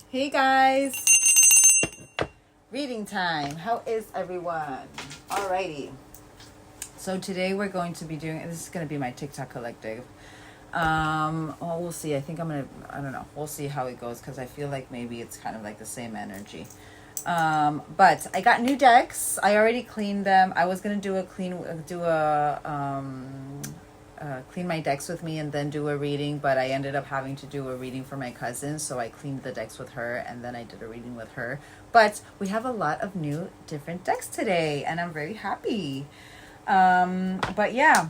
Hey guys, reading time. How is everyone? Alrighty. So today we're going to be doing, this is going to be my TikTok collective. Well, we'll see. I think I don't know. We'll see how it goes because I feel like maybe it's kind of like the same energy. But I got new decks. I already cleaned them. I was going to clean my decks with me and then do a reading, but I ended up having to do a reading for my cousin, so I cleaned the decks with her and then I did a reading with her. But we have a lot of new different decks today and I'm very happy. But yeah,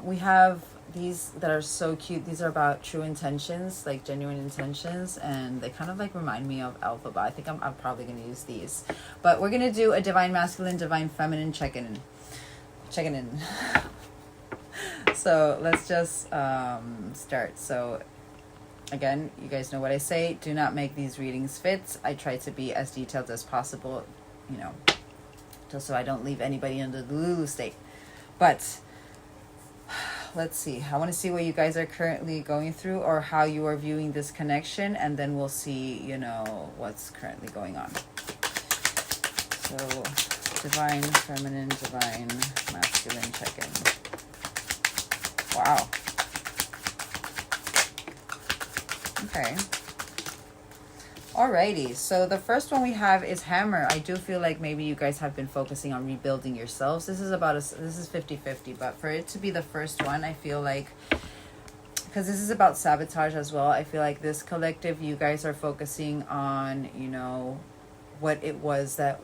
we have these that are so cute. These are about true intentions, like genuine intentions, and they kind of like remind me of Alphaba. I think I'm probably going to use these, but we're going to do a divine masculine, divine feminine check-in. So let's just start. So again, you guys know what I say. Do not make these readings fit. I try to be as detailed as possible, just so I don't leave anybody in the Lulu state. But let's see. I want to see what you guys are currently going through or how you are viewing this connection, and then we'll see, what's currently going on. So divine feminine, divine masculine check-in. Wow. Okay. Alrighty. So the first one we have is Hammer. I do feel like maybe you guys have been focusing on rebuilding yourselves. This is 50-50, but for it to be the first one, I feel like, because this is about sabotage as well, I feel like this collective, you guys are focusing on, what it was that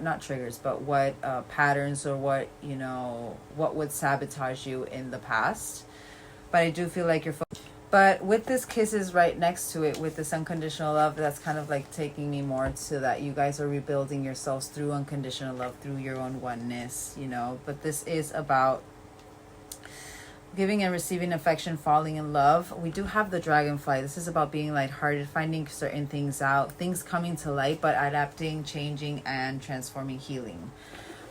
not triggers, but what patterns or what would sabotage you in the past. But I do feel like but with this kisses right next to it with this unconditional love, that's kind of like taking me more to that you guys are rebuilding yourselves through unconditional love, through your own oneness, but this is about giving and receiving affection, falling in love. We do have the dragonfly. This is about being lighthearted, finding certain things out, things coming to light, but adapting, changing, and transforming, healing.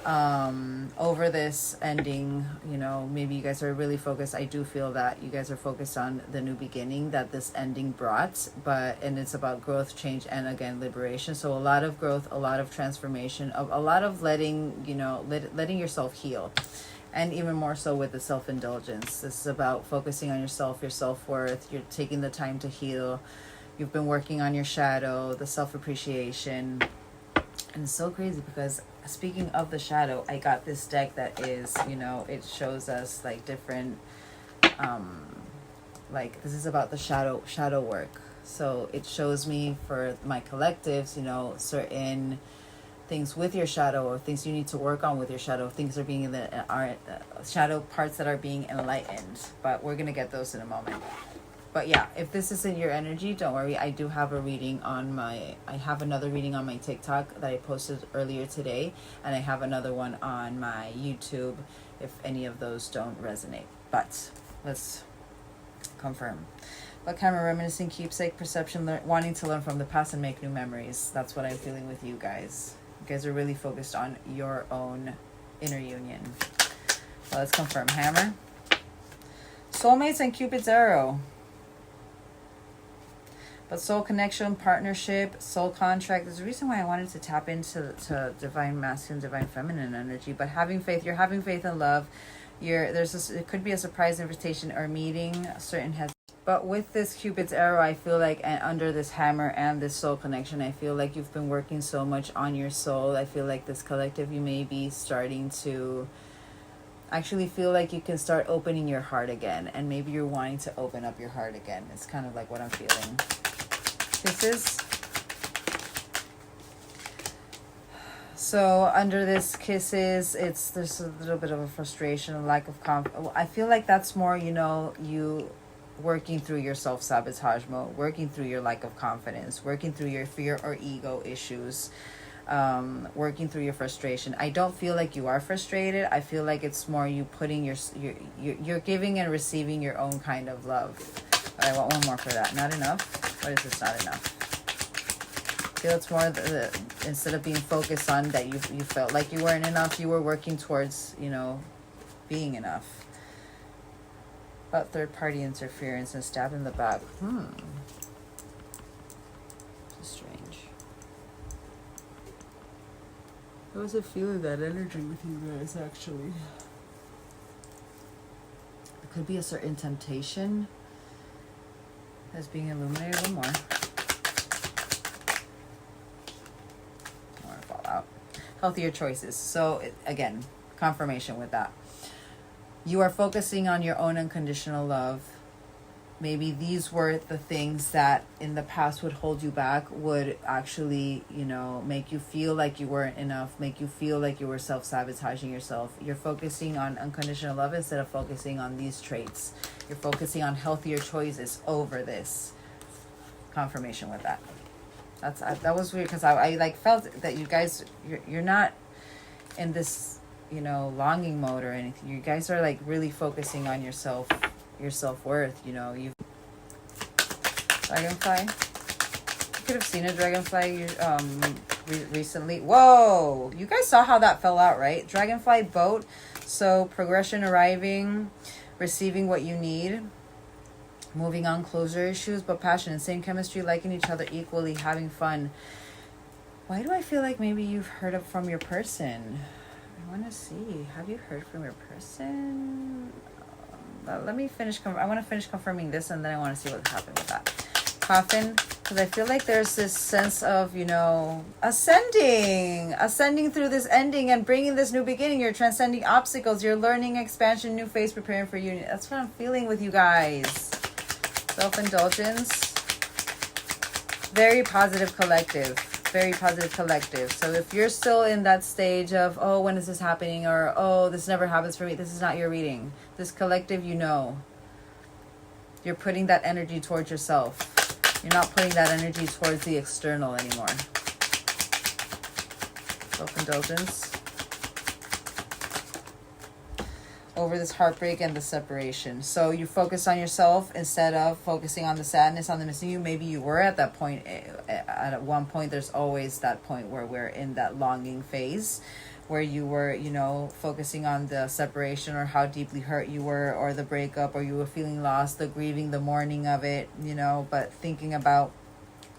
Over this ending, maybe you guys are really focused. I do feel that you guys are focused on the new beginning that this ending brought, and it's about growth, change, and again, liberation. So a lot of growth, a lot of transformation, a lot of letting yourself heal. And even more so with the self-indulgence. This is about focusing on yourself, your self-worth. You're taking the time to heal. You've been working on your shadow, the self-appreciation. And it's so crazy because speaking of the shadow, I got this deck that is, it shows us like different, this is about the shadow work. So it shows me for my collectives, certain things with your shadow or things you need to work on with your shadow, things are being shadow parts that are being enlightened, but we're going to get those in a moment. But yeah, if this isn't your energy, don't worry. I do have I have another reading on my TikTok that I posted earlier today, and I have another one on my YouTube if any of those don't resonate. But let's confirm. But camera, reminiscing, keepsake, perception, wanting to learn from the past and make new memories. That's what I'm feeling with you guys. You guys are really focused on your own inner union. Well, let's confirm. Hammer. Soulmates and Cupid's arrow. But soul connection, partnership, soul contract. There's a reason why I wanted to tap into divine masculine, divine feminine energy. But having faith, you're having faith in love. It could be a surprise invitation or meeting. But with this Cupid's arrow, I feel like, and under this hammer and this soul connection, I feel like you've been working so much on your soul. I feel like this collective, you may be starting to actually feel like you can start opening your heart again. And maybe you're wanting to open up your heart again. It's kind of like what I'm feeling. Kisses. So under this kisses, there's a little bit of a frustration, a lack of confidence. I feel like that's more, you working through your self-sabotage mode, working through your lack of confidence, working through your fear or ego issues, working through your frustration. I don't feel like you are frustrated. I feel like it's more you putting you're giving and receiving your own kind of love. But I want one more for that. Not enough? What is this not enough? I feel it's more instead of being focused on that you felt like you weren't enough, you were working towards, being enough. about third-party interference and stabbed in the back. Strange. I wasn't feeling that energy with you guys, actually. It could be a certain temptation that's being illuminated. One more. I want to fall out. Healthier choices. So, again, confirmation with that. You are focusing on your own unconditional love. Maybe these were the things that in the past would hold you back, would actually, make you feel like you weren't enough, make you feel like you were self-sabotaging yourself. You're focusing on unconditional love instead of focusing on these traits. You're focusing on healthier choices over this. Confirmation with that. That was weird, because I like felt that you guys, you're not in this, longing mode or anything. You guys are like really focusing on yourself, your self-worth. You've dragonfly. You could have seen a dragonfly recently. Whoa, you guys saw how that fell out, right? Dragonfly boat. So progression arriving, receiving what you need, moving on, closure issues, but passion and same chemistry, liking each other equally, having fun. Why do I feel like maybe you've heard from your person? I want to see. Have you heard from your person? Let me finish. I want to finish confirming this, and then I want to see what happened with that. Coffin, because I feel like there's this sense of, ascending through this ending and bringing this new beginning. You're transcending obstacles. You're learning, expansion, new phase, preparing for union. That's what I'm feeling with you guys. Self-indulgence. Very positive collective. Very positive collective. So if you're still in that stage of, oh, when is this happening? Or, oh, this never happens for me. This is not your reading. This collective, you're putting that energy towards yourself. You're not putting that energy towards the external anymore. Self-indulgence. Over this heartbreak and the separation. So you focus on yourself instead of focusing on the sadness, on the missing you. Maybe you were at that point. At one point, there's always that point where we're in that longing phase, where you were, focusing on the separation or how deeply hurt you were, or the breakup, or you were feeling lost, the grieving, the mourning of it, but thinking about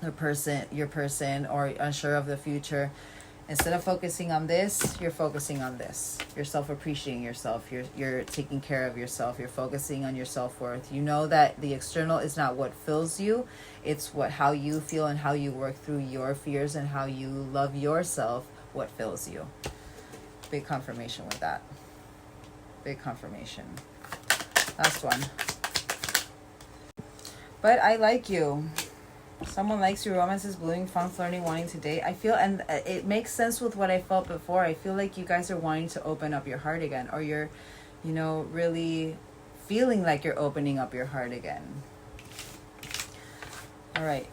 your person, or unsure of the future. Instead of focusing on this, you're focusing on this. You're self-appreciating yourself. You're taking care of yourself. You're focusing on your self-worth. You know that the external is not what fills you. It's how you feel and how you work through your fears and how you love yourself, what fills you. Big confirmation with that. Big confirmation. Last one. But I like you. Someone likes you. Romance is blooming, fun, flirting, wanting to date. I feel, and it makes sense with what I felt before. I feel like you guys are wanting to open up your heart again, or you're, really feeling like you're opening up your heart again. All right.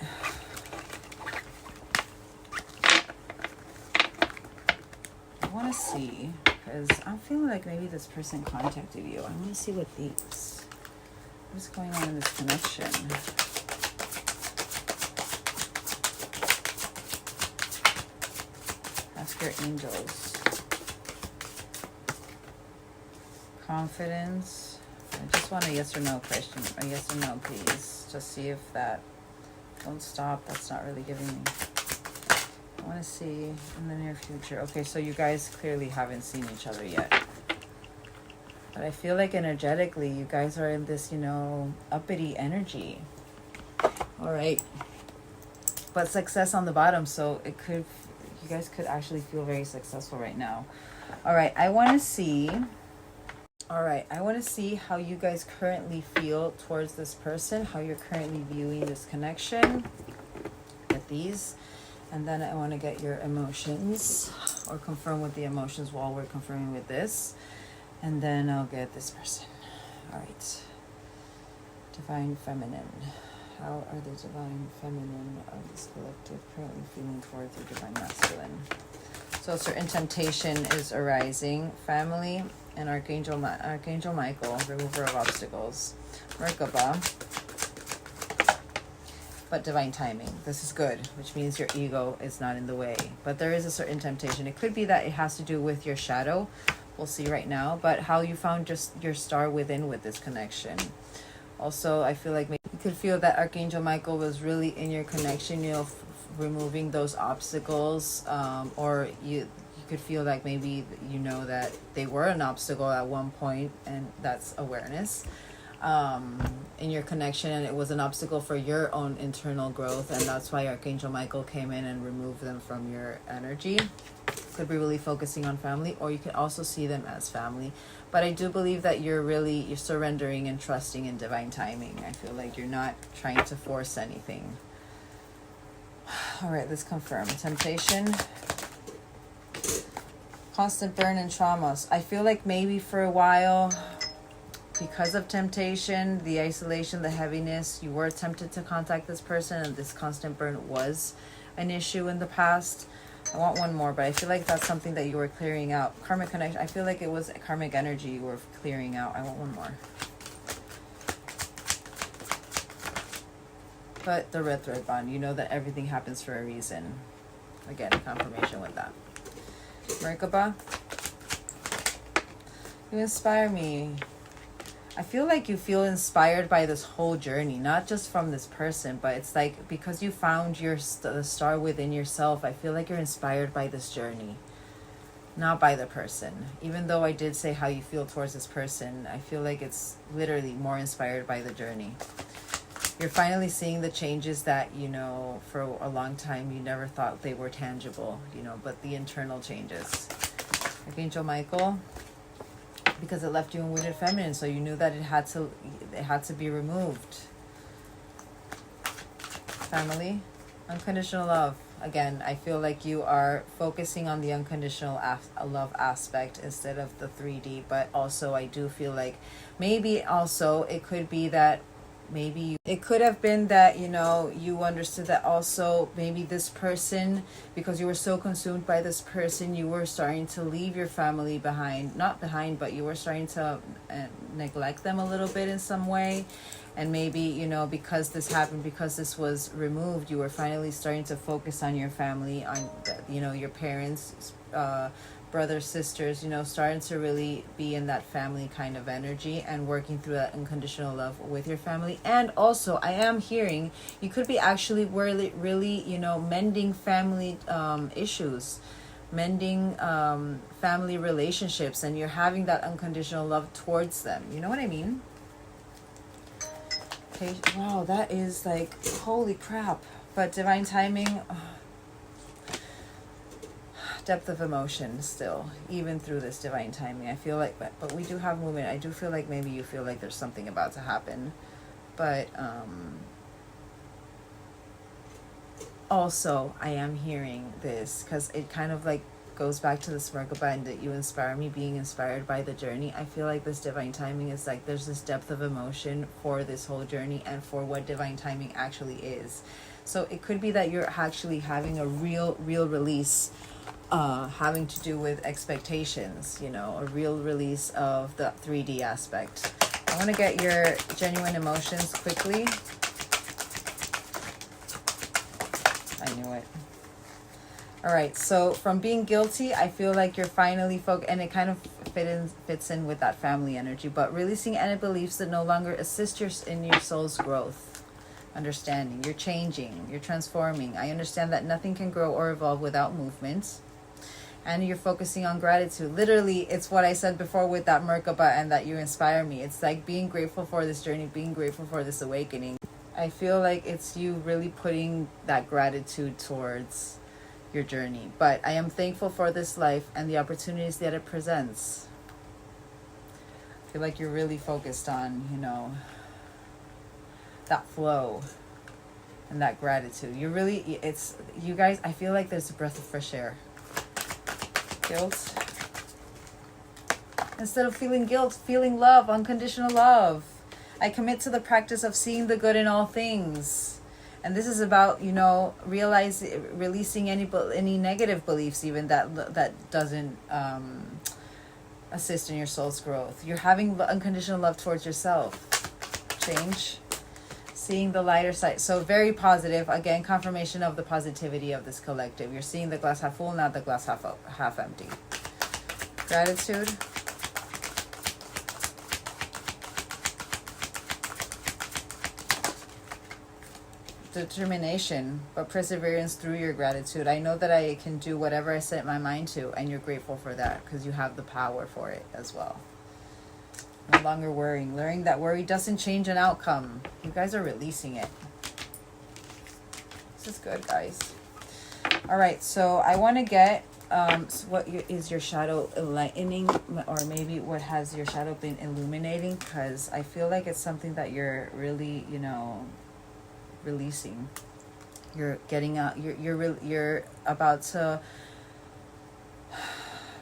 I want to see, because I'm feeling like maybe this person contacted you. I want to see what's going on in this connection. Ask your angels. Confidence. I just want a yes or no question. A yes or no, please. Just see if that... Don't stop. That's not really giving me... I want to see in the near future. Okay, so you guys clearly haven't seen each other yet. But I feel like energetically, you guys are in this, uppity energy. All right. But success on the bottom, so it could... You guys could actually feel very successful right now. All right, I want to see how you guys currently feel towards this person, how you're currently viewing this connection with these. And then I want to get your emotions, or confirm with the emotions while we're confirming with this. And then I'll get this person. All right. Divine Feminine. How are the divine feminine of this collective currently feeling towards the divine masculine? So certain temptation is arising. Family and Archangel Michael, remover of obstacles. Merkaba. But divine timing. This is good, which means your ego is not in the way. But there is a certain temptation. It could be that it has to do with your shadow. We'll see right now. But how you found just your star within with this connection. Also, I feel like maybe you could feel that Archangel Michael was really in your connection, you know, removing those obstacles, or you could feel like maybe you know that they were an obstacle at one point, and that's awareness in your connection, and it was an obstacle for your own internal growth, and that's why Archangel Michael came in and removed them from your energy. Could be really focusing on family, or you could also see them as family. But I do believe that you're surrendering and trusting in divine timing. I feel like you're not trying to force anything. All right, let's confirm. Temptation, constant burn and traumas. I feel like maybe for a while, because of temptation, the isolation, the heaviness, you were tempted to contact this person, and this constant burn was an issue in the past. I want one more, but I feel like that's something that you were clearing out. Karmic connection. I feel like it was karmic energy you were clearing out. I want one more. But the red thread bond, you know that everything happens for a reason. Again, confirmation with that. Merkaba, you inspire me. I feel like you feel inspired by this whole journey, not just from this person, but it's like because you found the star within yourself, I feel like you're inspired by this journey, not by the person. Even though I did say how you feel towards this person, I feel like it's literally more inspired by the journey. You're finally seeing the changes that, you know, for a long time you never thought they were tangible, you know, but the internal changes. Archangel Michael, because it left you in wounded feminine, so you knew that it had to be removed. Family, unconditional love. Again, I feel like you are focusing on the unconditional love aspect instead of the 3D, but also I do feel like maybe also it could be that it could have been that, you know, you understood that also maybe this person, because you were so consumed by this person, you were starting to leave your family behind, not behind, but you were starting to neglect them a little bit in some way. And maybe, you know, because this happened, because this was removed, you were finally starting to focus on your family, on, you know, your parents, brothers, sisters, you know, starting to really be in that family kind of energy and working through that unconditional love with your family. And also, I am hearing you could be actually really, you know, mending family issues, mending family relationships, and you're having that unconditional love towards them. You know what I mean? Okay, wow, that is like, holy crap. But divine timing, depth of emotion still, even through this divine timing. I feel like, but we do have movement. I do feel like maybe you feel like there's something about to happen. But also, I am hearing this because it kind of like goes back to this Merkaba and that you inspire me, being inspired by the journey. I feel like this divine timing is like there's this depth of emotion for this whole journey and for what divine timing actually is. So it could be that you're actually having a real release, having to do with expectations, you know, a real release of the 3D aspect. I want to get your genuine emotions quickly. I knew it. All right, so from being guilty, I feel like you're finally and it kind of fits in with that family energy, but releasing any beliefs that no longer assist in your soul's growth. Understanding, you're changing, you're transforming. I understand that nothing can grow or evolve without movement. And you're focusing on gratitude. Literally, it's what I said before with that Merkaba and that you inspire me. It's like being grateful for this journey, being grateful for this awakening. I feel like it's you really putting that gratitude towards your journey. But I am thankful for this life and the opportunities that it presents. I feel like you're really focused on, you know, that flow and that gratitude. You're really, it's, you guys, I feel like there's a breath of fresh air. Guilt. Instead of feeling guilt, feeling love, unconditional love. I commit to the practice of seeing the good in all things. And this is about, you know, releasing any negative beliefs even that doesn't assist in your soul's growth. You're having unconditional love towards yourself. Change. Seeing the lighter side. So very positive. Again, confirmation of the positivity of this collective. You're seeing the glass half full, not the glass half empty. Gratitude. determination, but perseverance through your gratitude. I know that I can do whatever I set my mind to, and you're grateful for that because you have the power for it as well. No longer worrying. Learning that worry doesn't change an outcome. You guys are releasing it. This is good, guys. All right, so I want to get so what is your shadow enlightening, or maybe what has your shadow been illuminating? Because I feel like it's something that you're really, you know, releasing. You're getting out. You're about to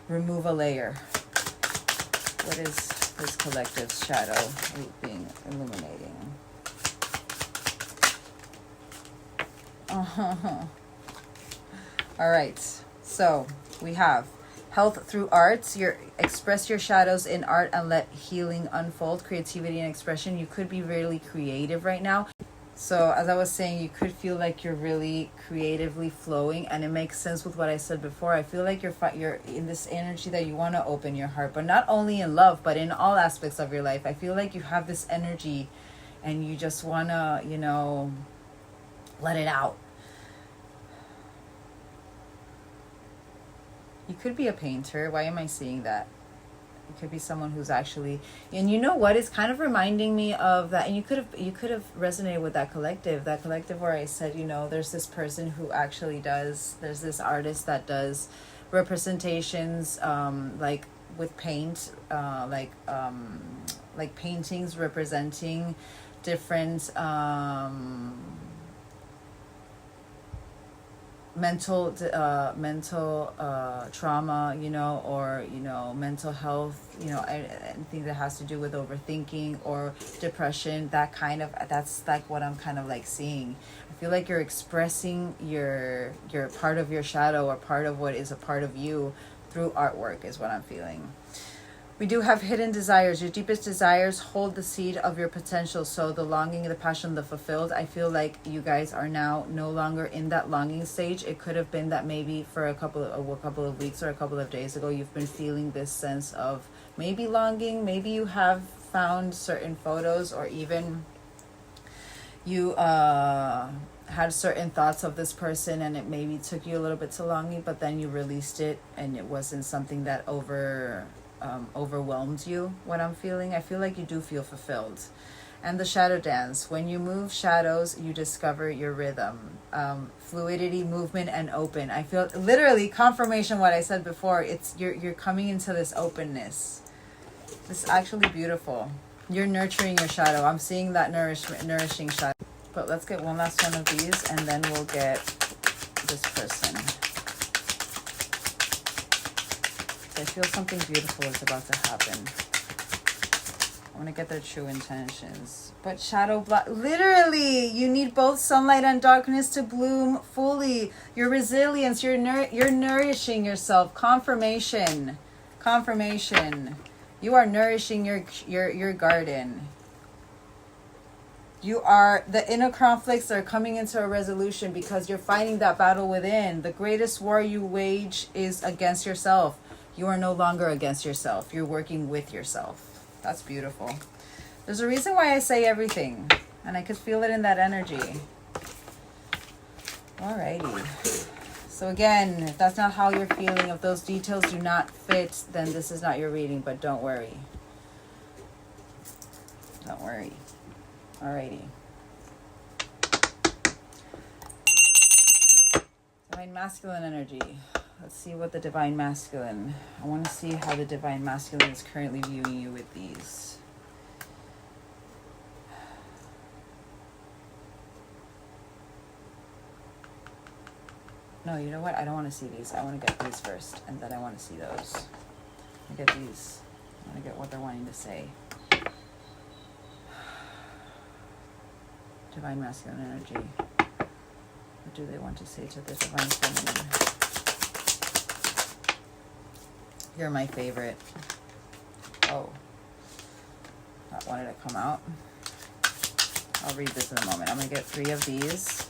remove a layer. What is this collective's shadow being illuminating? All right, so we have health through arts. Express your shadows in art and let healing unfold. Creativity and expression. You could be really creative right now. So as I was saying, you could feel like you're really creatively flowing, and it makes sense with what I said before. I feel like you're in this energy that you want to open your heart, but not only in love, but in all aspects of your life. I feel like you have this energy, and you just want to, you know, let it out. You could be a painter. Why am I seeing that? It could be someone who's actually, and you know what? It's kind of reminding me of that. And you could have resonated with that collective where I said, you know, there's this person who actually does. There's this artist that does representations, like with paint, like paintings representing different mental trauma, you know, or, you know, mental health, you know, anything that has to do with overthinking or depression. That's like what I'm kind of like seeing. I feel like you're expressing your part of your shadow, or part of what is a part of you, through artwork is what I'm feeling. We do have hidden desires. Your deepest desires hold the seed of your potential. So the longing, the passion, the fulfilled. I feel like you guys are now no longer in that longing stage. It could have been that maybe for a couple of weeks or a couple of days ago, you've been feeling this sense of maybe longing. Maybe you have found certain photos, or even you had certain thoughts of this person, and it maybe took you a little bit to longing, but then you released it, and it wasn't something that overwhelmed you. What I'm feeling, I feel like you do feel fulfilled. And the shadow dance. When you move shadows, you discover your rhythm. Fluidity, movement, and open. I feel literally confirmation what I said before. It's you're coming into this openness. This is actually beautiful. You're nurturing your shadow. I'm seeing that nourishing shadow. But let's get one last one of these, and then we'll get this person. I feel something beautiful is about to happen. I want to get their true intentions. But shadow block, literally, you need both sunlight and darkness to bloom fully. Your resilience, you're nourishing yourself. Confirmation. You are nourishing your garden. The inner conflicts are coming into a resolution because you're fighting that battle within. The greatest war you wage is against yourself. You are no longer against yourself. You're working with yourself. That's beautiful. There's a reason why I say everything, and I could feel it in that energy. Alrighty. So again, if that's not how you're feeling, if those details do not fit, then this is not your reading, but don't worry. Don't worry. Alrighty. Divine masculine energy. Let's see what the divine masculine. I want to see how the divine masculine is currently viewing you with these. No, you know what? I don't want to see these. I want to get these first, and then I want to see those. I get these. I want to get what they're wanting to say. Divine masculine energy. What do they want to say to the divine feminine? You're my favorite. Oh. That wanted to come out. I'll read this in a moment. I'm going to get 3 of these.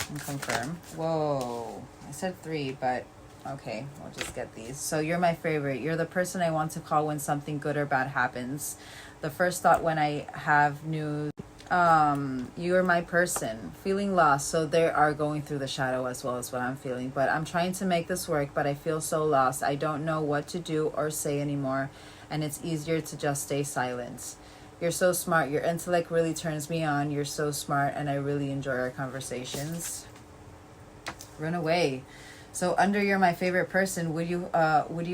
And confirm. Whoa. I said 3, but okay. We'll just get these. So you're my favorite. You're the person I want to call when something good or bad happens. The first thought when I have news. You are my person. Feeling lost. So they are going through the shadow as well as what I'm feeling. But I'm trying to make this work, but I feel so lost. I don't know what to do or say anymore. And it's easier to just stay silent. You're so smart. Your intellect really turns me on. You're so smart, and I really enjoy our conversations. Run away. So under you're my favorite person, would you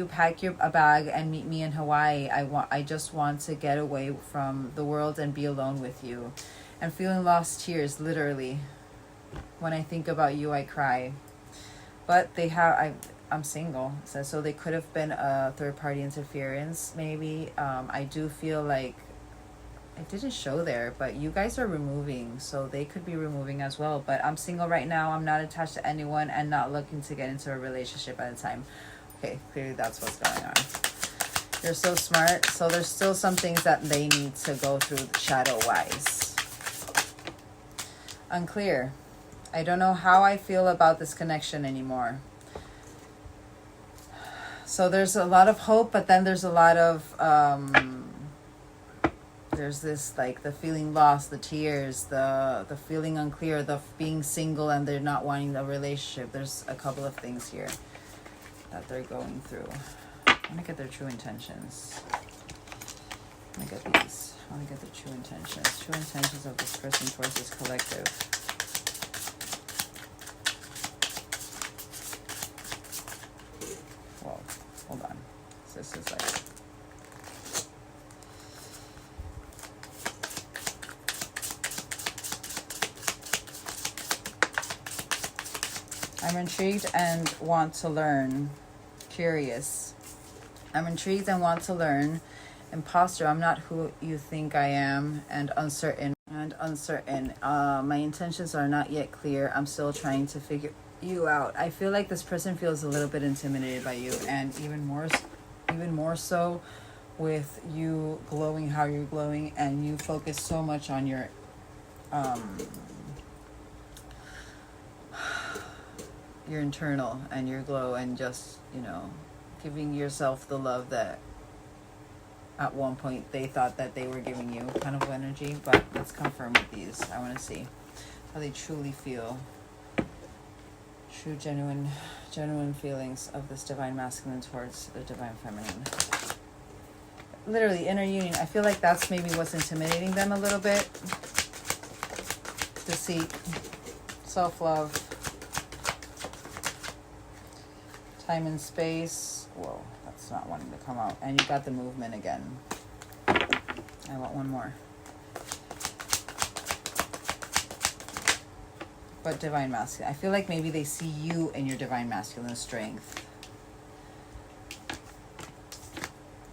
pack a bag and meet me in Hawaii? I just want to get away from the world and be alone with you. And feeling lost tears, literally. When I think about you, I cry. But I'm single, so they could have been a third party interference. Maybe I do feel like it didn't show there, but you guys are removing, so they could be removing as well. But I'm single right now. I'm not attached to anyone and not looking to get into a relationship at a time. Okay, clearly that's what's going on. You're so smart. So there's still some things that they need to go through shadow-wise. Unclear. I don't know how I feel about this connection anymore. So there's a lot of hope, but then there's a lot of... there's this, like, the feeling lost, the tears, the feeling unclear, the being single and they're not wanting a relationship. There's a couple of things here that they're going through. I want to get their true intentions. I want to get these. I want to get the true intentions. True intentions of this person towards this collective. Whoa, hold on. This is like... I'm intrigued and want to learn. Curious. I'm intrigued and want to learn. Imposter, I'm not who you think I am. And uncertain. My intentions are not yet clear. I'm still trying to figure you out. I feel like this person feels a little bit intimidated by you. And even more so with you glowing how you're glowing. And you focus so much on your... your internal and your glow, and just, giving yourself the love that at one point they thought that they were giving you, kind of energy. But let's confirm with these. I want to see how they truly feel. True, genuine feelings of this divine masculine towards the divine feminine. Literally, inner union. I feel like that's maybe what's intimidating them a little bit. Deceit, self-love, time and space. Whoa, that's not wanting to come out. And you got the movement again. I want one more. But divine masculine. I feel like maybe they see you in your divine masculine strength.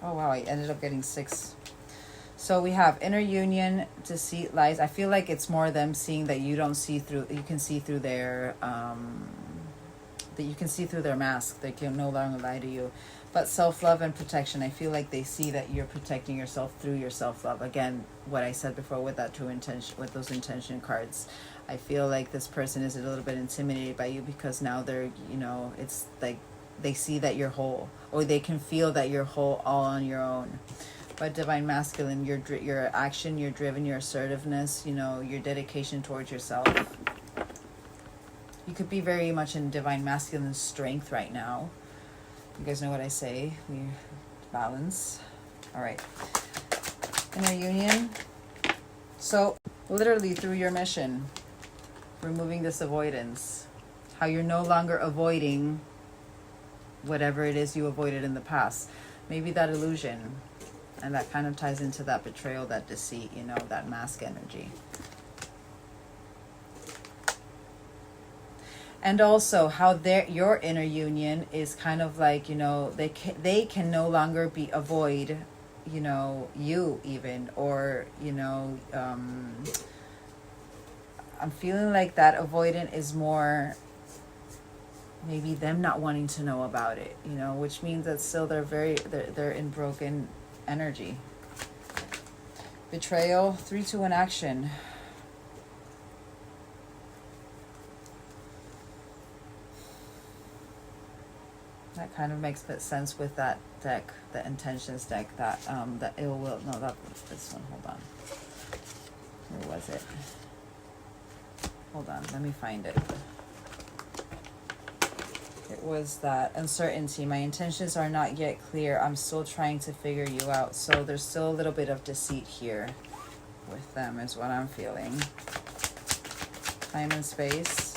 Oh wow, I ended up getting 6. So we have inner union, deceit, lies. I feel like it's more them seeing that you don't see through. You can see through their that you can see through their mask. They can no longer lie to you. But self-love and protection, I feel like they see that you're protecting yourself through your self-love. Again, what I said before with that true intention, with those intention cards, I feel like this person is a little bit intimidated by you because now they're, it's like they see that you're whole, or they can feel that you're whole all on your own. But divine masculine, your action, your driven, your assertiveness, your dedication towards yourself. You could be very much in divine masculine strength right now. You guys know what I say. We balance. All right. Inner union. So literally through your mission, removing this avoidance. How you're no longer avoiding whatever it is you avoided in the past. Maybe that illusion. And that kind of ties into that betrayal, that deceit, that mask energy. And also how your inner union is kind of like, they can no longer avoid, you even, or, I'm feeling like that avoidant is more maybe them not wanting to know about it, which means that still they're in broken energy. Betrayal, 3, 2, 1 action. That kind of makes sense with that deck, the intentions deck, that the ill will. No, that this one. Hold on. Where was it? Hold on, let me find it. It was that uncertainty. My intentions are not yet clear. I'm still trying to figure you out. So there's still a little bit of deceit here with them is what I'm feeling. Time and space.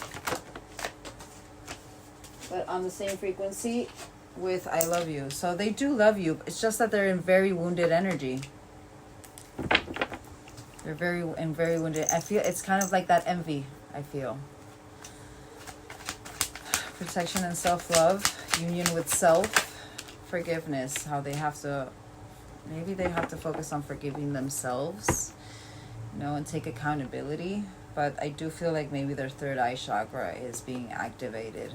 But on the same frequency with I love you. So they do love you. It's just that they're in very wounded energy. They're very wounded. I feel it's kind of like that envy, I feel. Protection and self-love, union with self, forgiveness, how they have to, maybe they have to focus on forgiving themselves, you know, and take accountability. But I do feel like maybe their third eye chakra is being activated.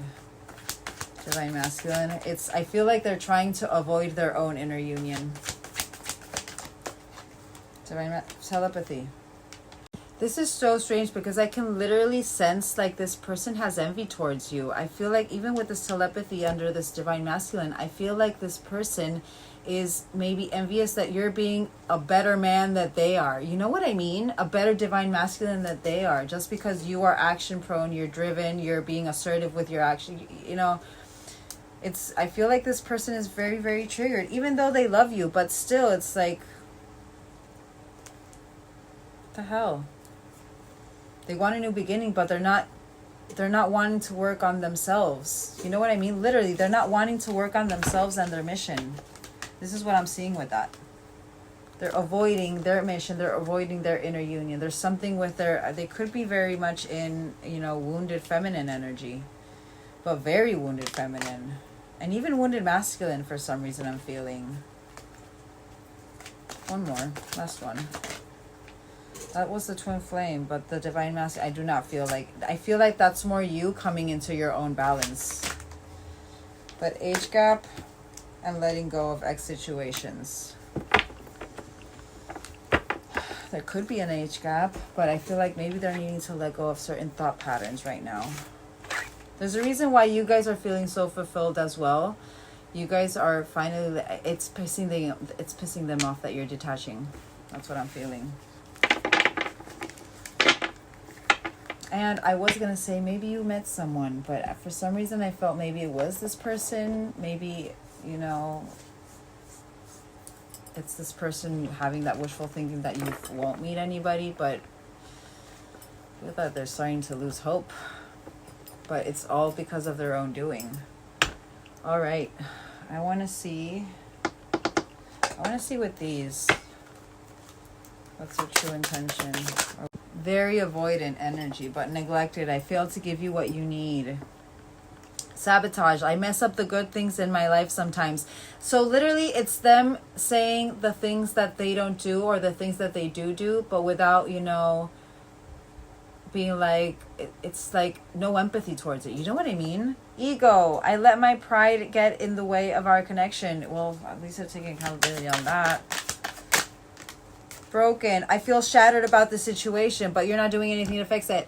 Divine Masculine, I feel like they're trying to avoid their own inner union. Divine Telepathy. This is so strange because I can literally sense like this person has envy towards you. I feel like even with this telepathy under this Divine Masculine, I feel like this person is maybe envious that you're being a better man that they are. You know what I mean? A better Divine Masculine that they are. Just because you are action prone, you're driven, you're being assertive with your action, you know. I feel like this person is very, very triggered, even though they love you, but still it's like, what the hell? They want a new beginning, but they're not wanting to work on themselves. You know what I mean? Literally, they're not wanting to work on themselves and their mission. This is what I'm seeing with that. They're avoiding their mission. They're avoiding their inner union. There's something with they could be very much in, you know, wounded feminine energy, but very wounded feminine. And even wounded masculine for some reason I'm feeling. One more. Last one. That was the twin flame, but the Divine Masculine, I do not feel like... I feel like that's more you coming into your own balance. But age gap and letting go of ex situations. There could be an age gap, but I feel like maybe they're needing to let go of certain thought patterns right now. There's a reason why you guys are feeling so fulfilled as well. You guys are finally... It's pissing them off that you're detaching. That's what I'm feeling. And I was going to say, maybe you met someone, but for some reason I felt maybe it was this person. Maybe, you know, it's this person having that wishful thinking that you won't meet anybody, but I feel that they're starting to lose hope. But it's all because of their own doing. All right. I want to see with these. What's your true intention? Very avoidant energy, but neglected. I failed to give you what you need. Sabotage. I mess up the good things in my life sometimes. So literally it's them saying the things that they don't do or the things that they do, but without, you know, being like, it's like no empathy towards it. You know what I mean? Ego. I let my pride get in the way of our connection. Well, at least I'm taking accountability on that. Broken. I feel shattered about the situation, but you're not doing anything to fix it.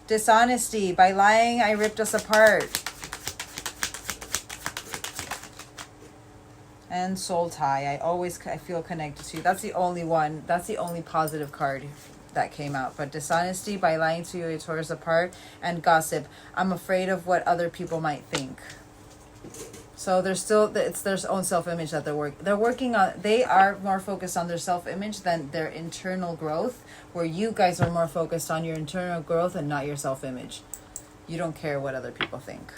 Dishonesty. By lying, I ripped us apart. And soul tie. I feel connected to you. That's the only one. That's the only positive card that came out. But dishonesty, by lying to you, it tore us apart. And gossip. I'm afraid of what other people might think. So it's their own self-image that they're working on. They are more focused on their self-image than their internal growth, where you guys are more focused on your internal growth and not your self-image. You don't care what other people think.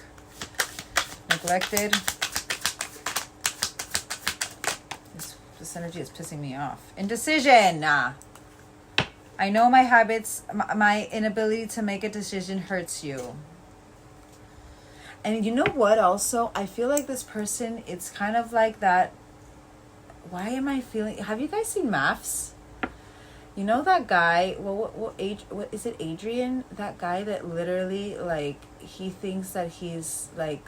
Neglected. This energy is pissing me off. Indecision. I know my habits, my inability to make a decision hurts you. And you know what also? I feel like this person, it's kind of like that. Why am I feeling... Have you guys seen Maths? You know that guy, what is it, Adrian? That guy that literally, like, he thinks that he's, like,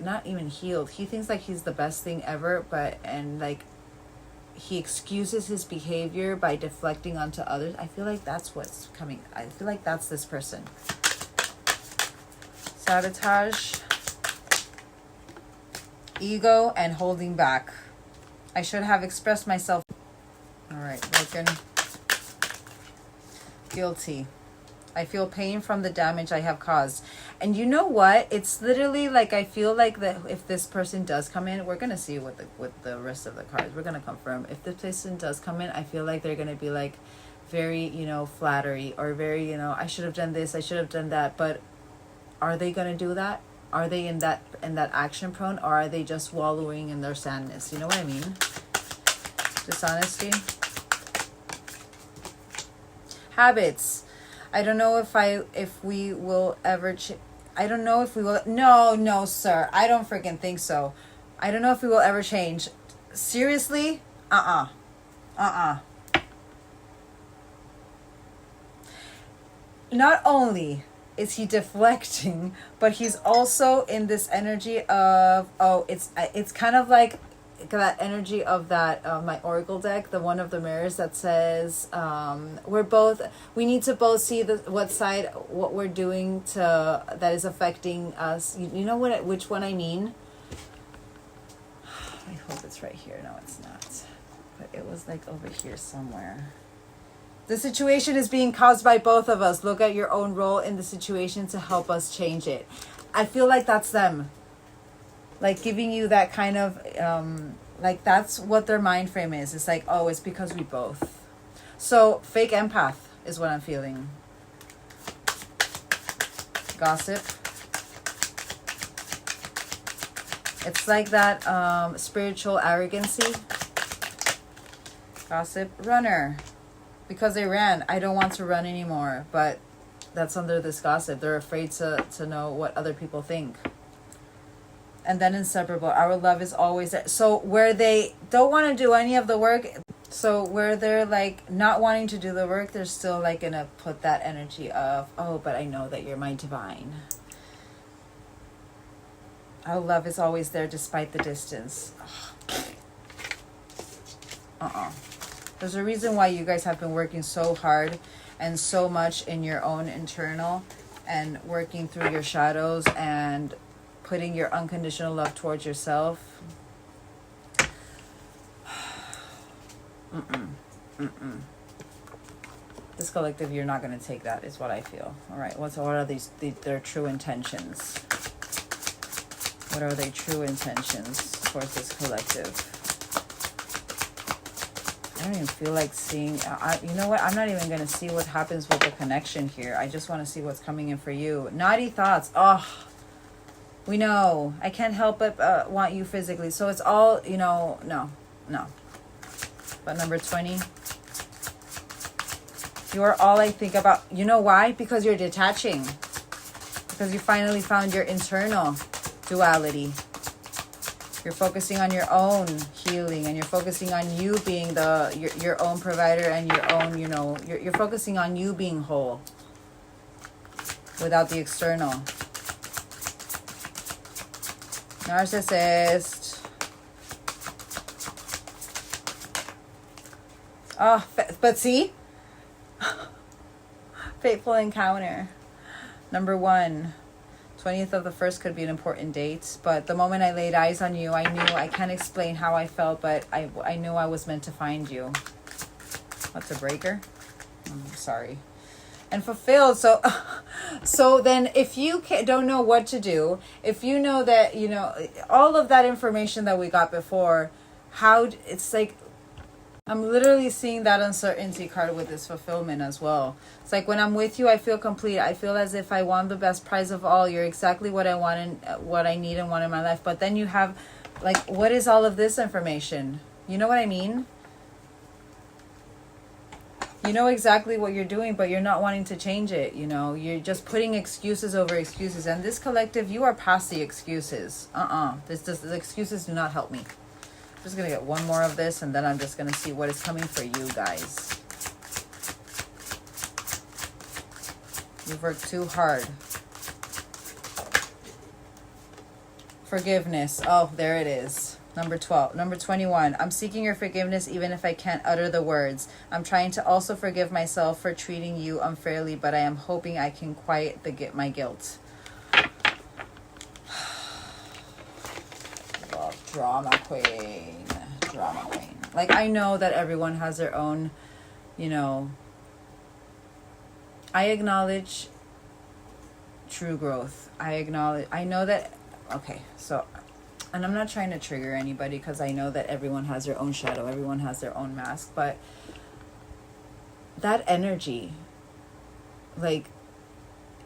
not even healed. He thinks like he's the best thing ever, and like, he excuses his behavior by deflecting onto others. I feel like that's what's coming. I feel like that's this person. Sabotage, ego, and holding back. I should have expressed myself. All right, broken. Guilty. I feel pain from the damage I have caused. And you know what? It's literally like, I feel like that if this person does come in, we're going to see with the rest of the cards. We're going to confirm. If this person does come in, I feel like they're going to be like very, you know, flattery or very, you know, I should have done this, I should have done that. But are they going to do that? Are they in that action prone, or are they just wallowing in their sadness? You know what I mean? Dishonesty. Habits. I don't know if we will ever I don't know if we will. No, sir. I don't freaking think so. I don't know if we will ever change. Seriously? Not only is he deflecting, but he's also in this energy of, it's kind of like that energy of that my oracle deck, the one of the mirrors that says we need to both see what we're doing that is affecting us. You know which one I mean? I hope it's right here. No, it's not, but it was like over here somewhere. The situation is being caused by both of us. Look at your own role in the situation to help us change it. I feel like that's them. Like giving you that kind of, like that's what their mind frame is. It's like, oh, it's because we both. So fake empath is what I'm feeling. Gossip. It's like that spiritual arrogancy. Gossip. Runner. Because they ran. I don't want to run anymore. But that's under this gossip. They're afraid to know what other people think. And then inseparable. Our love is always there. So where they don't want to do any of the work. So where they're like not wanting to do the work, they're still like going to put that energy of, oh, but I know that you're my divine. Our love is always there despite the distance. There's a reason why you guys have been working so hard and so much in your own internal and working through your shadows and putting your unconditional love towards yourself. This collective, you're not going to take that, is what I feel. All right, what are their true intentions? What are their true intentions towards this collective? I don't even feel like seeing, you know what, I'm not even going to see what happens with the connection here. I just want to see what's coming in for you. Naughty thoughts. Oh, we know. I can't help but want you physically. So it's all, you know, no. But number 20. You are all I think about. You know why? Because you're detaching. Because you finally found your internal duality. You're focusing on your own healing, and you're focusing on you being your own provider and your own, you know, you're focusing on you being whole without the external. Narcissist. Oh, but see? Fateful encounter. Number 1. 20th of the 1st could be an important date, but the moment I laid eyes on you, I knew, I can't explain how I felt, but I knew I was meant to find you. What's a breaker? I'm sorry. And fulfilled. So then if you don't know what to do, if you know that, you know, all of that information that we got before, it's like, I'm literally seeing that uncertainty card with this fulfillment as well. It's like when I'm with you, I feel complete. I feel as if I won the best prize of all. You're exactly what I want and what I need and want in my life. But then you have, like, what is all of this information? You know what I mean? You know exactly what you're doing, but you're not wanting to change it. You know, you're just putting excuses over excuses. And this collective, you are past the excuses. The excuses do not help me. I'm just going to get one more of this, and then I'm just going to see what is coming for you guys. You've worked too hard. Forgiveness. Oh, there it is. Number 12. Number 21. I'm seeking your forgiveness even if I can't utter the words. I'm trying to also forgive myself for treating you unfairly, but I am hoping I can quiet my guilt. Drama queen. drama queen. Like, I know that everyone has their own, you know, I acknowledge true growth. I know that, okay, so, and I'm not trying to trigger anybody because I know that everyone has their own shadow, everyone has their own mask, but that energy, like,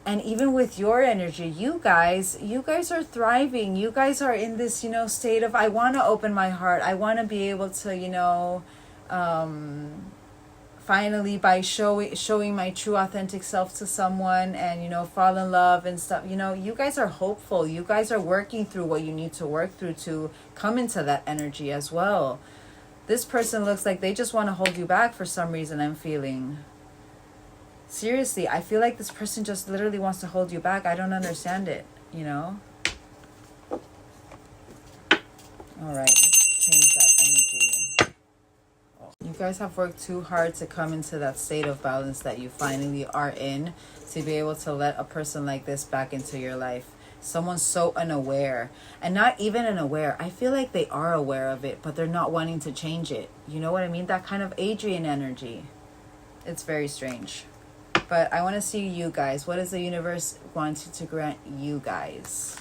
and even with your energy, you guys are thriving. You guys are in this, you know, state of, I want to open my heart. I want to be able to, you know, finally, by showing my true authentic self to someone and, you know, fall in love and stuff. You know, you guys are hopeful. You guys are working through what you need to work through to come into that energy as well. This person looks like they just want to hold you back for some reason, I'm feeling. Seriously, I feel like this person just literally wants to hold you back. I don't understand it, you know? All right, let's change that energy. You guys have worked too hard to come into that state of balance that you finally are in, to be able to let a person like this back into your life. Someone so unaware, and not even unaware. I feel like they are aware of it, but they're not wanting to change it. You know what I mean? That kind of Adrian energy. It's very strange. But I want to see you guys. What is the universe wanting to grant you guys?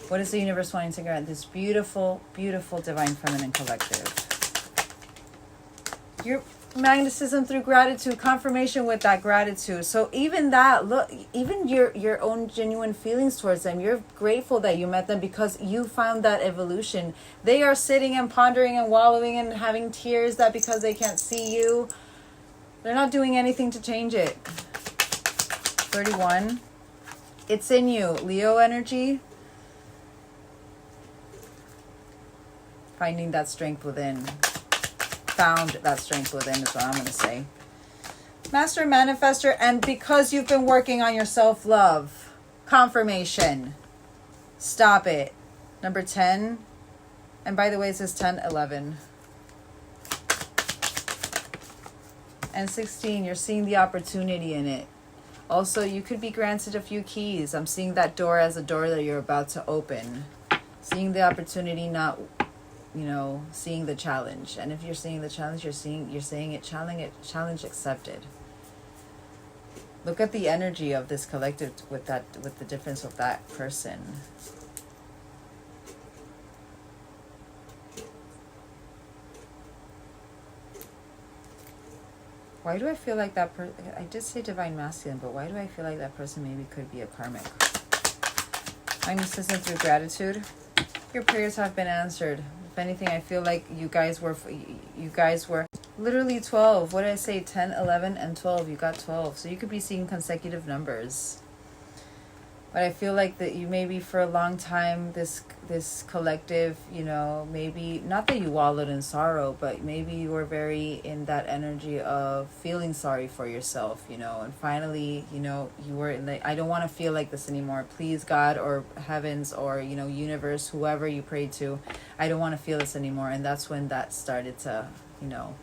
What is the universe wanting to grant this beautiful, beautiful Divine Feminine Collective? Your magnetism through gratitude, confirmation with that gratitude. So even that, look, even your own genuine feelings towards them, you're grateful that you met them because you found that evolution. They are sitting and pondering and wallowing and having tears that because they can't see you, they're not doing anything to change it. 31. It's in you. Leo energy. Finding that strength within. Found that strength within is what I'm going to say. Master Manifester. And because you've been working on your self-love. Confirmation. Stop it. Number 10. And by the way, it says 10, 11. And 16, you're seeing the opportunity in it. Also, you could be granted a few keys. I'm seeing that door as a door that you're about to open. Seeing the opportunity, not, you know, seeing the challenge. And if you're seeing the challenge, you're saying it, challenge accepted. Look at the energy of this collective with the difference of that person. Why do I feel like that person... I did say divine masculine, but why do I feel like that person maybe could be a karmic? Magnetism through gratitude. Your prayers have been answered. If anything, I feel like you guys were literally 12. What did I say? 10, 11, and 12. You got 12. So you could be seeing consecutive numbers. But I feel like that you maybe for a long time, this collective, you know, maybe, not that you wallowed in sorrow, but maybe you were very in that energy of feeling sorry for yourself, you know, and finally, you know, you were in the, I don't want to feel like this anymore. Please, God or heavens or, you know, universe, whoever you pray to, I don't want to feel this anymore. And that's when that started to, you know,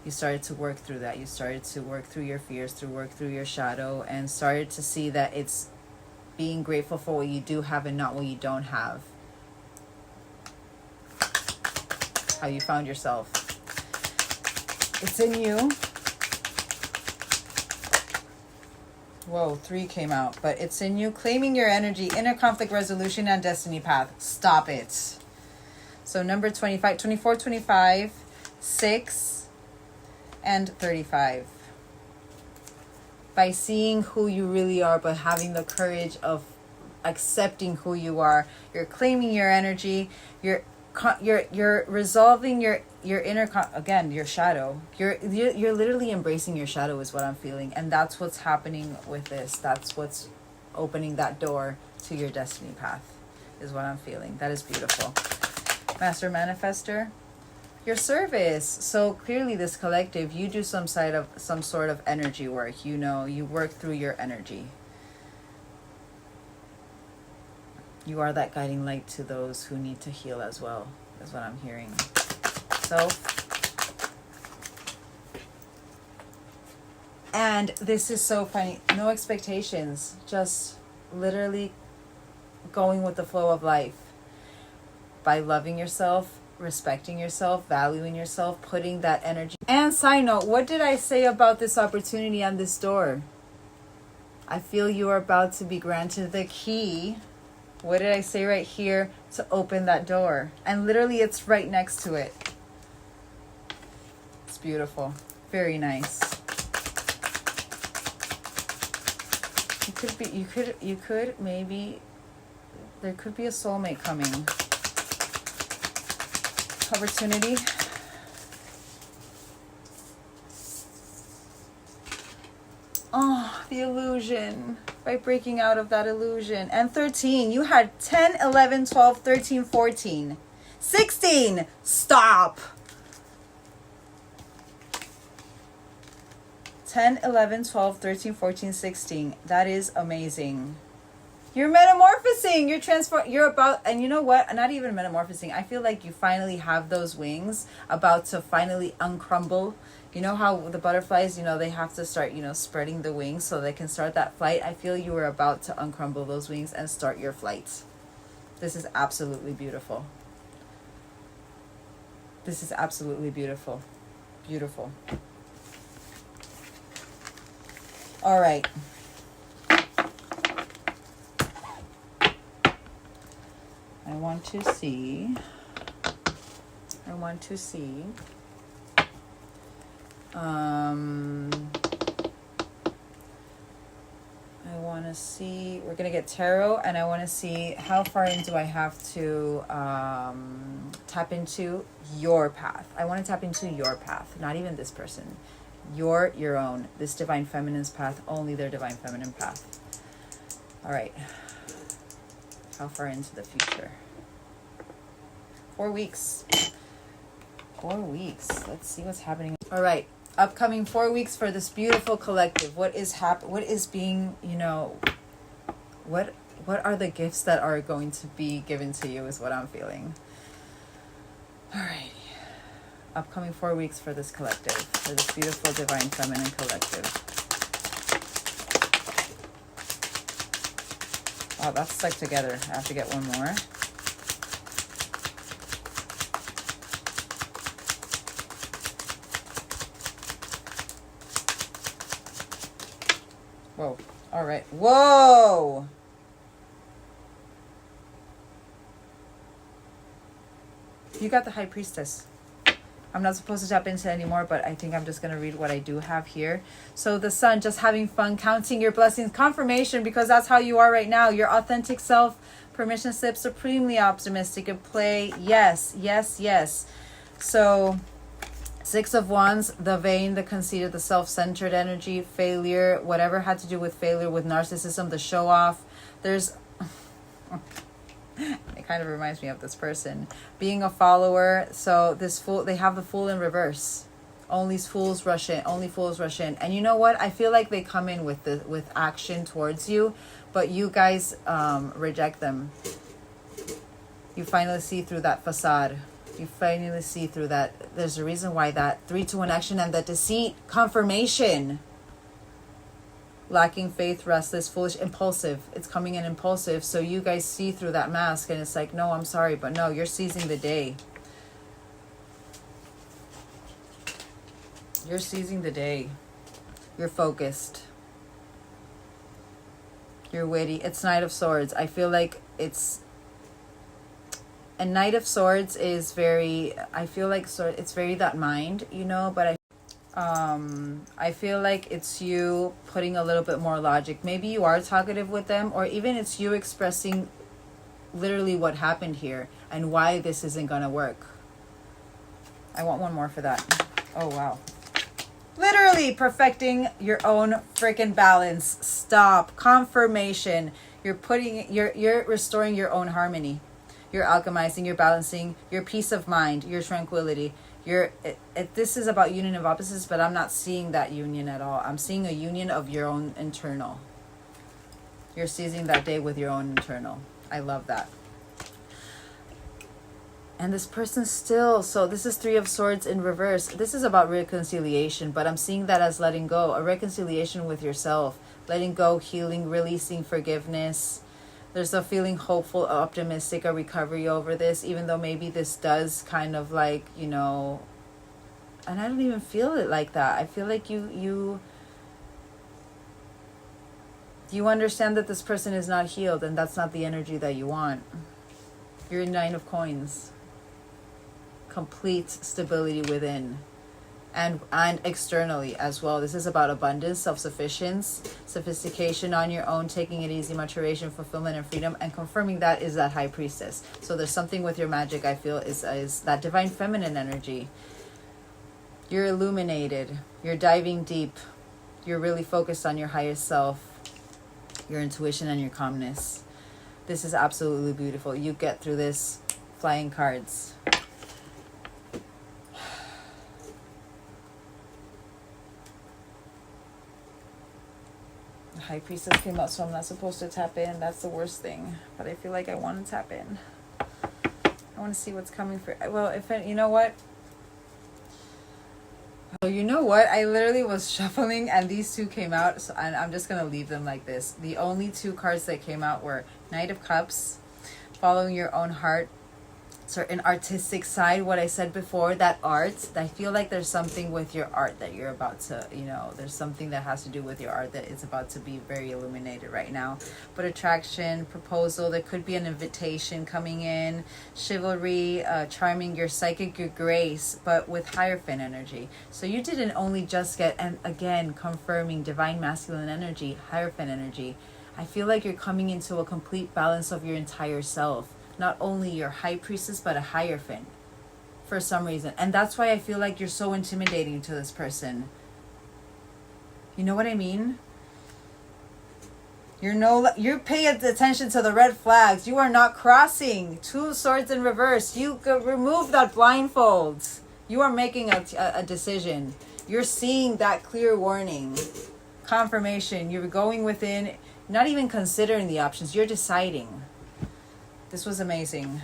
you started to work through that. You started to work through your fears, work through your shadow, and started to see that it's being grateful for what you do have and not what you don't have. How you found yourself. It's in you. Whoa, 3 came out. But it's in you. Claiming your energy, inner conflict resolution, and destiny path. Stop it. So number 25, 24, 25, 6, and 35. By seeing who you really are, but having the courage of accepting who you are, you're claiming your energy. You're resolving your inner again, your shadow. You're literally embracing your shadow is what I'm feeling, and that's what's happening with this. That's what's opening that door to your destiny path, is what I'm feeling. That is beautiful. Master Manifester. Your service. So clearly this collective, you do some sort of energy work. You know, you work through your energy. You are that guiding light to those who need to heal as well, is what I'm hearing. So, and this is so funny. No expectations, just literally going with the flow of life. By loving yourself, respecting yourself, valuing yourself, putting that energy. And side note, what did I say about this opportunity on this door? I feel you are about to be granted the key. What did I say right here to open that door? And literally it's right next to it. It's beautiful. Very nice. You could maybe, there could be a soulmate coming. Opportunity. Oh, the illusion. By breaking out of that illusion. And 13. You had 10, 11, 12, 13, 14. 16. Stop. 10, 11, 12, 13, 14, 16. That is amazing. You're metamorphosing. You're about, and you know what? Not even metamorphosing. I feel like you finally have those wings about to finally uncrumble. You know how the butterflies, they have to start, spreading the wings so they can start that flight. I feel you were about to uncrumble those wings and start your flight. This is absolutely beautiful. This is absolutely beautiful. Beautiful. All right. I want to see. I want to see we're going to get tarot, and I want to see how far in do I have to tap into your path. I want to tap into your path, not even this person. Your own, this divine feminine's path, only their divine feminine path. All right. How far into the future? 4 weeks. 4 weeks. Let's see what's happening. All right. Upcoming 4 weeks for this beautiful collective. What is being, what are the gifts that are going to be given to you is what I'm feeling. All right. Upcoming 4 weeks for this collective, for this beautiful divine feminine collective. Wow, that's stuck together. I have to get one more. Whoa. All right. Whoa. You got the High Priestess. I'm not supposed to tap into it anymore, but I think I'm just going to read what I do have here. So the Sun, just having fun, counting your blessings, confirmation, because that's how you are right now. Your authentic self, permission slip, supremely optimistic at play. Yes, yes, yes. So 6 of Wands, the vain, the conceited, the self-centered energy, failure, whatever had to do with failure, with narcissism, the show off. There's... It kind of reminds me of this person being a follower. So this fool, they have the Fool in reverse. Only fools rush in. Only fools rush in. And you know what? I feel like they come in with action towards you, but you guys reject them. You finally see through that facade. You finally see through that. There's a reason why that 3, 2, 1 action and the deceit, confirmation. Lacking faith, restless, foolish, impulsive. It's coming in impulsive. So you guys see through that mask and it's like, no, I'm sorry, but no, you're seizing the day. You're seizing the day. You're focused. You're witty. It's Knight of Swords. I feel like it's... A Knight of Swords is very... I feel like it's very that mind, but I feel like it's you putting a little bit more logic. Maybe you are talkative with them, or even it's you expressing literally what happened here and why this isn't gonna work. I want one more for that. Oh, wow. Literally perfecting your own freaking balance. Stop. Confirmation. You're restoring your own harmony. You're alchemizing, you're balancing your peace of mind, your tranquility. This is about union of opposites, but I'm not seeing that union at all. I'm seeing a union of your own internal. You're seizing that day with your own internal. I love that. And this person still, so this is 3 of Swords in reverse. This is about reconciliation, but I'm seeing that as letting go. A reconciliation with yourself. Letting go, healing, releasing, forgiveness. There's a feeling hopeful, optimistic, a recovery over this, even though maybe this does kind of like, you know, and I don't even feel it like that. I feel like you understand that this person is not healed, and that's not the energy that you want. You're 9 of coins. Complete stability within and externally as well. This is about abundance, self-sufficiency, sophistication on your own, taking it easy, maturation, fulfillment, and freedom, and confirming that is that high priestess. So there's something with your magic, I feel, is that divine feminine energy. You're illuminated. You're diving deep. You're really focused on your higher self, your intuition, and your calmness. This is absolutely beautiful. You get through this. Flying cards. The High Priestess came out, so I'm not supposed to tap in. That's the worst thing. But I feel like I want to tap in. I want to see what's coming for... Well, you know what? So you know what? I literally was shuffling and these two came out, so, and I'm just going to leave them like this. The only 2 cards that came out were Knight of Cups, following your own heart, certain artistic side, what I said before, that art. I feel like there's something with your art that you're about to, you know, there's something that has to do with your art that is about to be very illuminated right now. But attraction, proposal, there could be an invitation coming in, chivalry, charming, your psychic, your grace, but with Hierophant energy. So you didn't only just get, and again, confirming divine masculine energy, Hierophant energy. I feel like you're coming into a complete balance of your entire self. Not only your high priestess, but a Hierophant for some reason. And that's why I feel like you're so intimidating to this person. You know what I mean? You pay attention to the red flags. You are not crossing. 2 swords in reverse. You could remove that blindfold. You are making a decision. You're seeing that clear warning. Confirmation. You're going within, not even considering the options. You're deciding. This was amazing,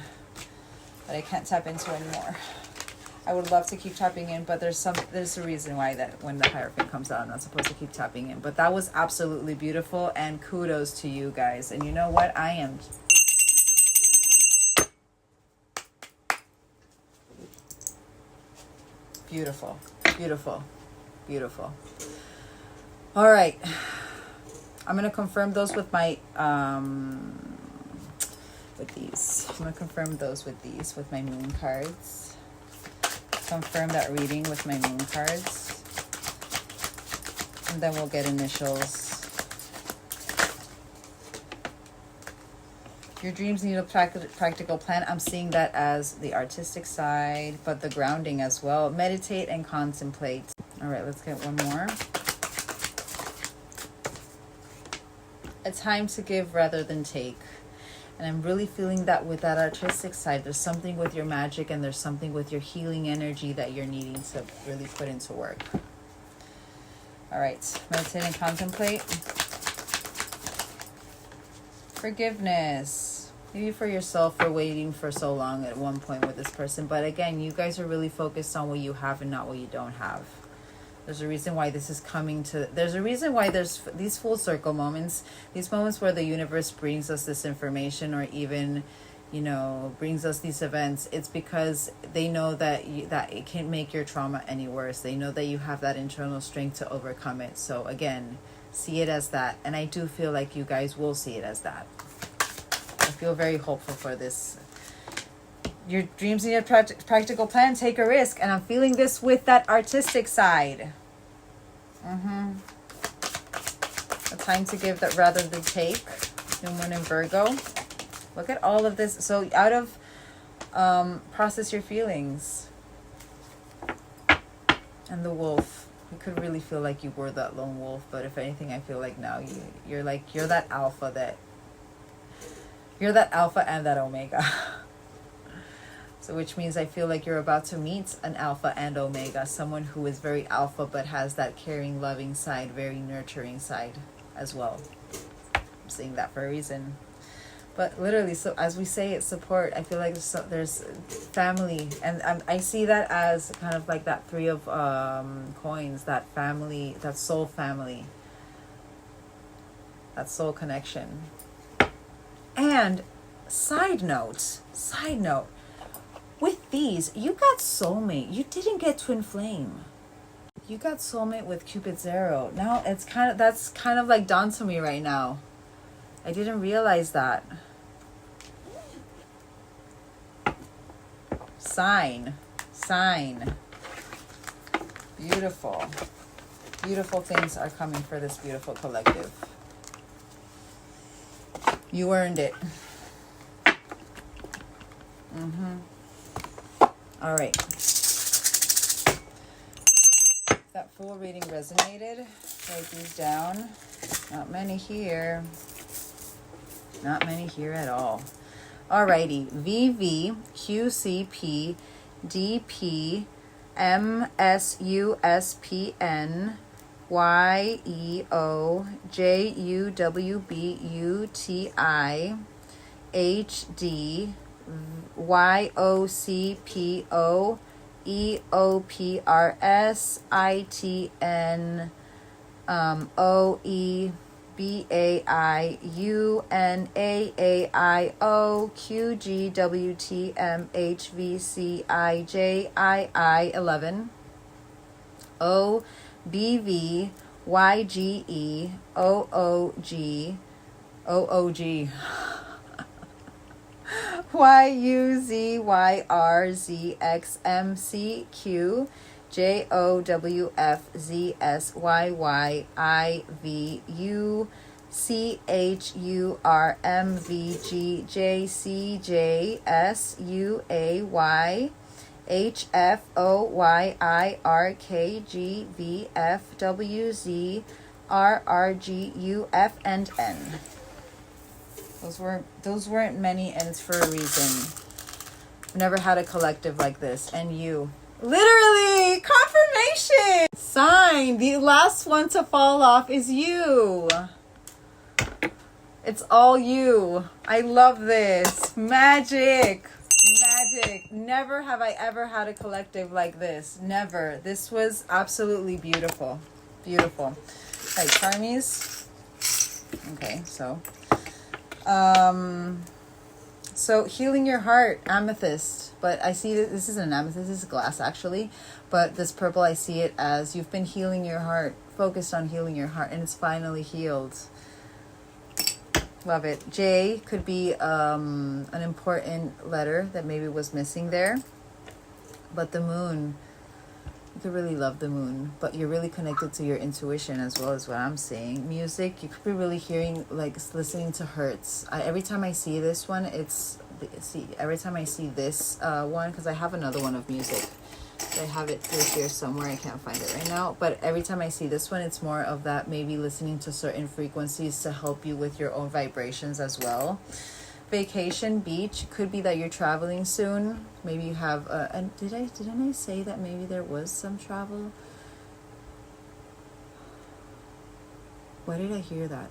but I can't tap into anymore. I would love to keep tapping in, but there's a reason why that when the Hierophant comes out, I'm not supposed to keep tapping in. But that was absolutely beautiful, and kudos to you guys. And you know what? I am beautiful, beautiful, beautiful. All right, I'm gonna confirm those with my with these. I'm going to confirm those with these, with my moon cards. Confirm that reading with my moon cards. And then we'll get initials. Your dreams need a practical plan. I'm seeing that as the artistic side, but the grounding as well. Meditate and contemplate. All right, let's get one more. A time to give rather than take. And I'm really feeling that with that artistic side, there's something with your magic and there's something with your healing energy that you're needing to really put into work. All right, meditate and contemplate. Forgiveness. Maybe for yourself for waiting for so long at one point with this person. But again, you guys are really focused on what you have and not what you don't have. There's a reason why this is coming to... There's a reason why there's these full circle moments. These moments where the universe brings us this information or even, you know, brings us these events. It's because they know that that it can't make your trauma any worse. They know that you have that internal strength to overcome it. So again, see it as that. And I do feel like you guys will see it as that. I feel very hopeful for this. Your dreams need a practical plan. Take a risk. And I'm feeling this with that artistic side. A time to give that rather than take. New Moon in Virgo. Look at all of this. So out of process your feelings. And the wolf. You could really feel like you were that lone wolf. But if anything, I feel like now you're that alpha you're that alpha and that omega. So which means I feel like you're about to meet an alpha and omega, someone who is very alpha but has that caring, loving side, very nurturing side as well. I'm saying that for a reason. But literally, so as we say, it's support. I feel like there's family, and I see that as kind of like that 3 of coins, that family, that soul family, that soul connection. And side note, with these, you got soulmate. You didn't get twin flame. You got soulmate with Cupid Zero. Now that's kind of like dawned to me right now. I didn't realize that. Sign. Beautiful. Beautiful things are coming for this beautiful collective. You earned it. All right. If that full reading resonated, write these down. Not many here. Not many here at all. Alrighty. VV, QCP, DP, MSUSPN, YEO, JUWBUTI, HD, YOCPO, EOPRS, ITN, OEBAIUNAAIO, QGWTMHVCIJII11, OBV, YGE, OOG, YUZYRZXMCQ, JOWFZSYYIVU, CHURMVGJCJSUAY, HFOYIRKGVFWZRRGUF and N. Those weren't many N's for a reason. Never had a collective like this. And you. Literally! Confirmation! Sign! The last one to fall off is you. It's all you. I love this. Magic. Never have I ever had a collective like this. Never. This was absolutely beautiful. Beautiful. All right, Charmies. Okay, so healing your heart, amethyst. But I see that this isn't an amethyst, this is glass actually. But this purple, I see it as you've been healing your heart, focused on healing your heart, and it's finally healed. Love it. J could be an important letter that maybe was missing there. But the moon, you could really love the moon, but you're really connected to your intuition as well as what I'm saying. Music, you could be really hearing, like listening to Hertz. Every time I see this one, every time I see this one, because I have another one of music. I have it through here somewhere. I can't find it right now. But every time I see this one, it's more of that maybe listening to certain frequencies to help you with your own vibrations as well. Vacation, beach, could be that you're traveling soon. Maybe you have and didn't I say that maybe there was some travel? Why did I hear that?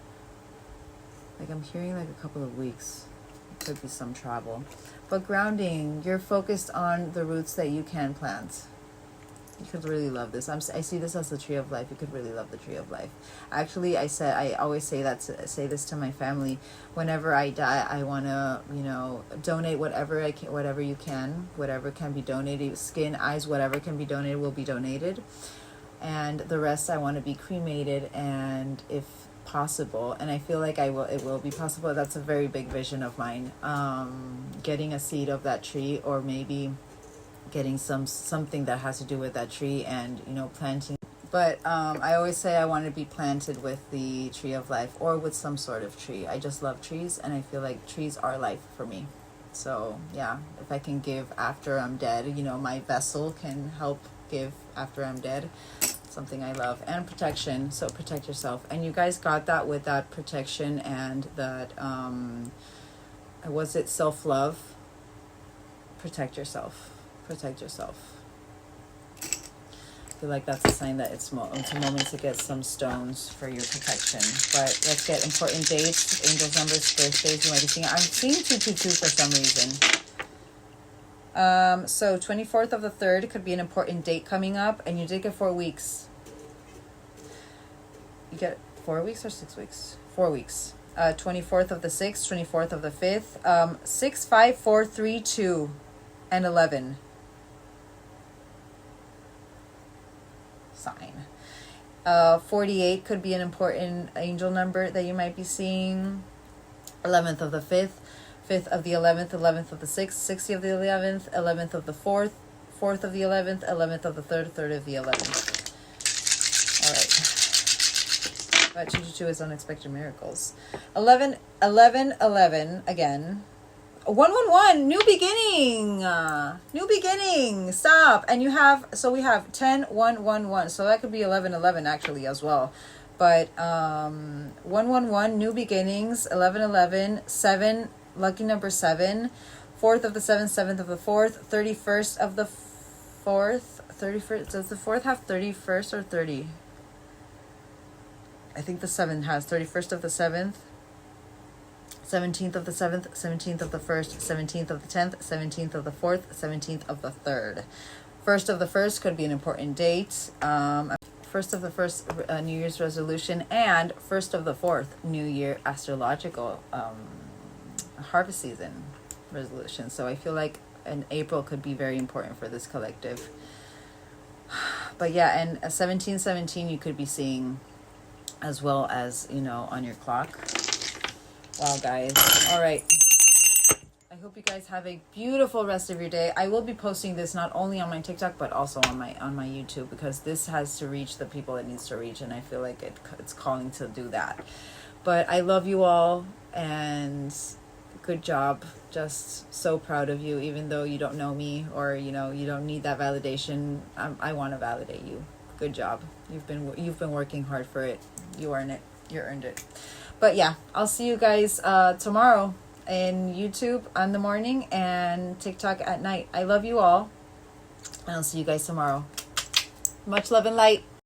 Like I'm hearing like a couple of weeks. It could be some travel. But grounding, you're focused on the roots that you can plant. You could really love this. I see this as the tree of life. You could really love the tree of life. Actually, I always say this to my family. Whenever I die, I want to, donate whatever you can, whatever can be donated. Skin, eyes, whatever can be donated will be donated. And the rest I want to be cremated, and if possible, and I feel like it will be possible. That's a very big vision of mine. Getting a seed of that tree, or maybe getting something that has to do with that tree, and planting. But I always say I want to be planted with the tree of life, or with some sort of tree. I just love trees, and I feel like trees are life for me. So yeah, if I can give after I'm dead, my vessel can help give after I'm dead. Something I love. And protection, so protect yourself. And you guys got that with that protection and that was it self-love? Protect yourself. I feel like that's a sign that it's a moment to get some stones for your protection. But let's get important dates, angels, numbers, birthdays. You might be seeing. I'm seeing 222 for some reason. So 24th of the 3rd could be an important date coming up, and you did get 4 weeks. You get 4 weeks or 6 weeks? 4 weeks. 24th of the 6th, 24th of the 5th, 6, 5, 4, 3, 2, and 11 sign. 48 could be an important angel number that you might be seeing. 11th of the 5th, 5th of the 11th, 11th of the 6th, 6th of the 11th, 11th of the 4th, 4th of the 11th, 11th of the 3rd, 3rd of the 11th. All right. But 222 is unexpected miracles. 11, 11, 11 again. 111, new beginning. New beginning. Stop. And you have, so we have 10, 1, 1, 1. So that could be 11, 11 actually as well. But 111, new beginnings. 11, 11, 7, lucky number 7. 4th of the 7th, 7th of the 4th, 31st of the 4th. 31st. Does the 4th have 31st or 30? I think the 7 has 31st of the 7th. 17th of the 7th, 17th of the 1st, 17th of the 10th, 17th of the 4th, 17th of the 3rd. 1st of the 1st could be an important date. 1st of the 1st, New Year's resolution, and 1st of the 4th, New Year astrological harvest season resolution. So I feel like an April could be very important for this collective. But yeah, and a 1717 you could be seeing as well as, you know, on your clock. Wow, guys. All right. I hope you guys have a beautiful rest of your day. I will be posting this not only on my TikTok but also on my YouTube, because this has to reach the people it needs to reach, and I feel like it's calling to do that. But I love you all, and good job. Just so proud of you, even though you don't know me, or you know you don't need that validation. I want to validate you. Good job. You've been working hard for it. You earned it. You earned it. But yeah, I'll see you guys tomorrow in YouTube in the morning and TikTok at night. I love you all, and I'll see you guys tomorrow. Much love and light.